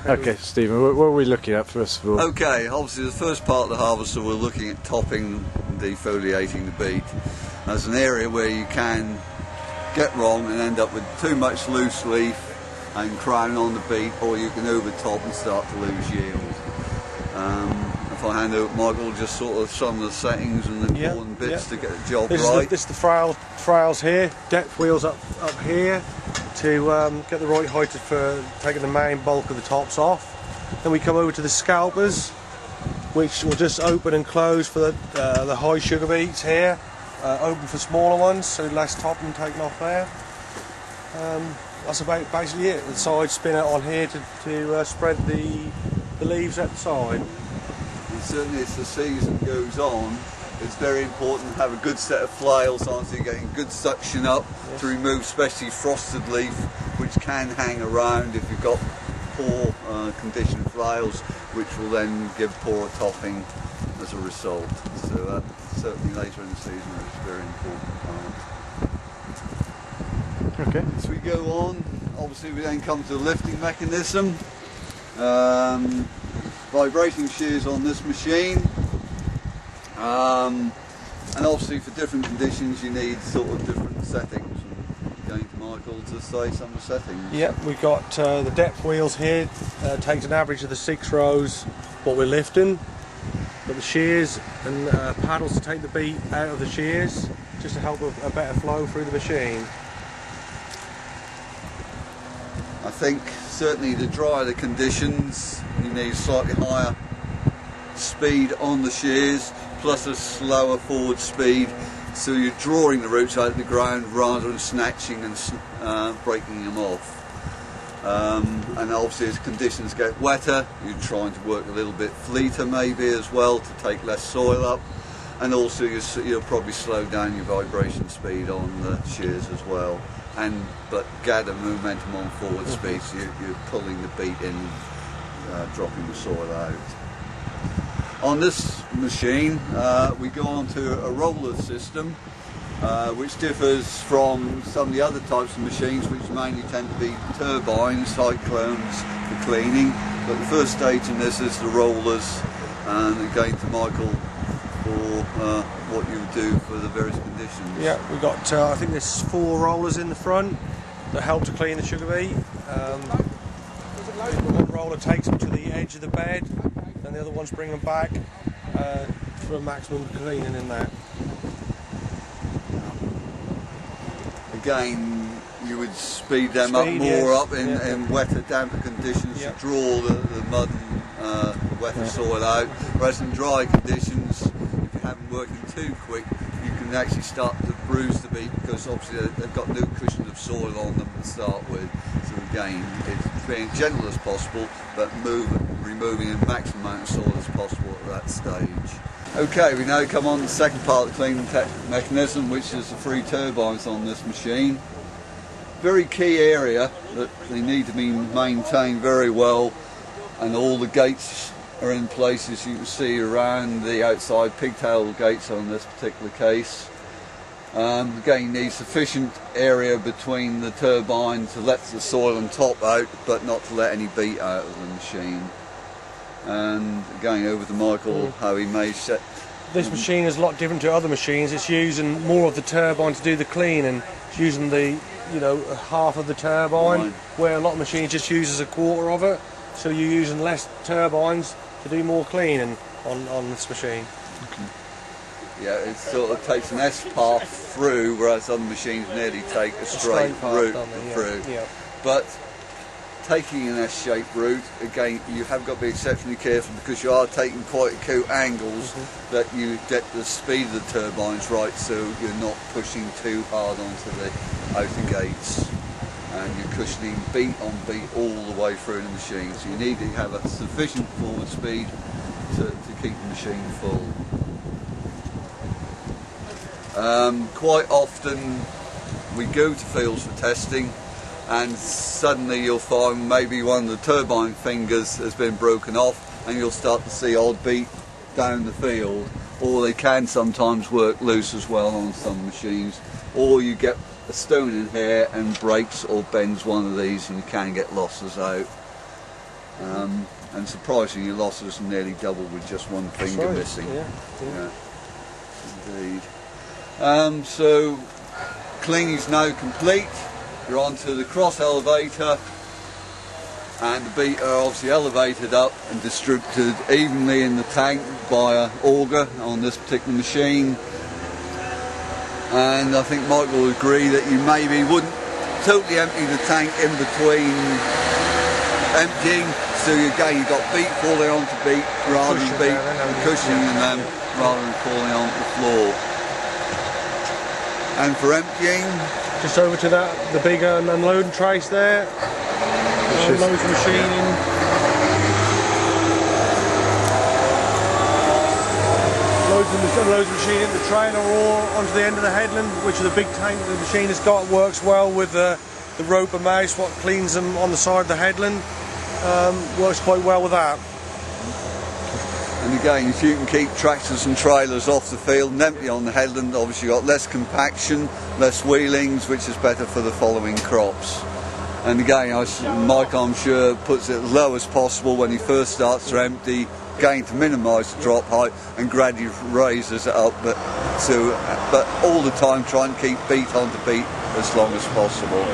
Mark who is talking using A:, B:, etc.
A: Okay, Stephen, what are we looking at first of all?
B: Okay, obviously the first part of the harvester we're looking at topping and defoliating the beet. There's an area where you can get wrong and end up with too much loose leaf and crown on the beet, or you can overtop and start to lose yield. If I hand over Michael, just sort of some of the settings and the important bits to get the job right.
A: This is the frails here, depth wheels up here to get the right height for taking the main bulk of the tops off. Then we come over to the scalpers, which will just open and close for the high sugar beets here, open for smaller ones, so less topping taken off there. That's about basically it. The side spinner on here to spread the leaves at the side.
B: And certainly as the season goes on, it's very important to have a good set of flails on, so you're getting good suction up to remove especially frosted leaf, which can hang around if you've got poor conditioned flails, which will then give poorer topping as a result. So that certainly later in the season is a very important part.
A: Okay.
B: As we go on, obviously we then come to the lifting mechanism. Vibrating shears on this machine. And obviously for different conditions you need sort of different settings. And going to Michael to say some of the settings.
A: Yep, we've got the depth wheels here, takes an average of the 6 rows what we're lifting. Got the shears and paddles to take the beet out of the shears, just to help a better flow through the machine.
B: I think certainly the drier the conditions, you need slightly higher speed on the shears, plus a slower forward speed, so you're drawing the roots out of the ground rather than snatching and breaking them off. And obviously as conditions get wetter, you're trying to work a little bit fleeter maybe as well to take less soil up, and also you'll probably slow down your vibration speed on the shears as well, but gather momentum on forward speed, so you're pulling the beet in, dropping the soil out. On this machine we go on to a roller system, which differs from some of the other types of machines, which mainly tend to be turbines, cyclones for cleaning. But the first stage in this is the rollers, and again to Michael for what you would do for the various conditions.
A: Yeah, we've got I think there's 4 rollers in the front that help to clean the sugar beet. One roller takes them to the edge of the bed, and the other ones bring them back for a maximum cleaning in that.
B: Again, you would speed them up more up in wetter, damper conditions to draw the mud and wetter soil out, whereas in dry conditions, if you have them working too quick, you can actually start to bruise the beet, because obviously they've got no cushion of soil on them to start with. So again, it's being gentle as possible, but removing a maximum amount of soil as possible at that stage. Okay, we now come on to the second part of the cleaning mechanism, which is the 3 turbines on this machine. Very key area that they need to be maintained very well, and all the gates are in place, as you can see around the outside, pigtail gates on this particular case. Again, you need sufficient area between the turbine to let the soil and top out, but not to let any beet out of the machine. And again, over to Michael, how he may set.
A: This machine is a lot different to other machines. It's using more of the turbine to do the clean, and it's using the half of the turbine, where a lot of machines just uses a quarter of it. So you're using less turbines to do more cleaning on this machine.
B: Okay. Yeah, it sort of takes an S path through, whereas other machines nearly take a straight route through.
A: Yeah.
B: But taking an S-shaped route, again, you have got to be exceptionally careful, because you are taking quite acute angles, that you get the speed of the turbines right, so you're not pushing too hard onto the outer gates, and you're cushioning beat on beat all the way through the machine. So you need to have a sufficient forward speed to keep the machine full. Quite often we go to fields for testing, and suddenly you'll find maybe one of the turbine fingers has been broken off, and you'll start to see odd beet down the field, or they can sometimes work loose as well on some machines, or you get a stone in here and breaks or bends one of these, and you can get losses out. And surprisingly, your losses nearly double with just one finger missing. Yeah, indeed. So cleaning is now complete. You're onto the cross elevator, and the beet are obviously elevated up and distributed evenly in the tank by an auger on this particular machine. And I think Mike will agree that you maybe wouldn't totally empty the tank in between emptying, so again you've got beet falling onto beet rather than beet cushioning them rather than falling onto the floor. And for emptying,
A: just over to the big unloading trace there. Unloads the machine in. Unloads the machine into the trailer or onto the end of the headland, which is a big tank that the machine has got. Works well with the roper mouse, what cleans them on the side of the headland. Works quite well with that.
B: And again, if you can keep tractors and trailers off the field and empty on the headland, obviously you've got less compaction, less wheelings, which is better for the following crops. And again, Mike, I'm sure, puts it as low as possible when he first starts to empty, again to minimise the drop height, and gradually raises it up, but all the time try and keep beet onto beet as long as possible.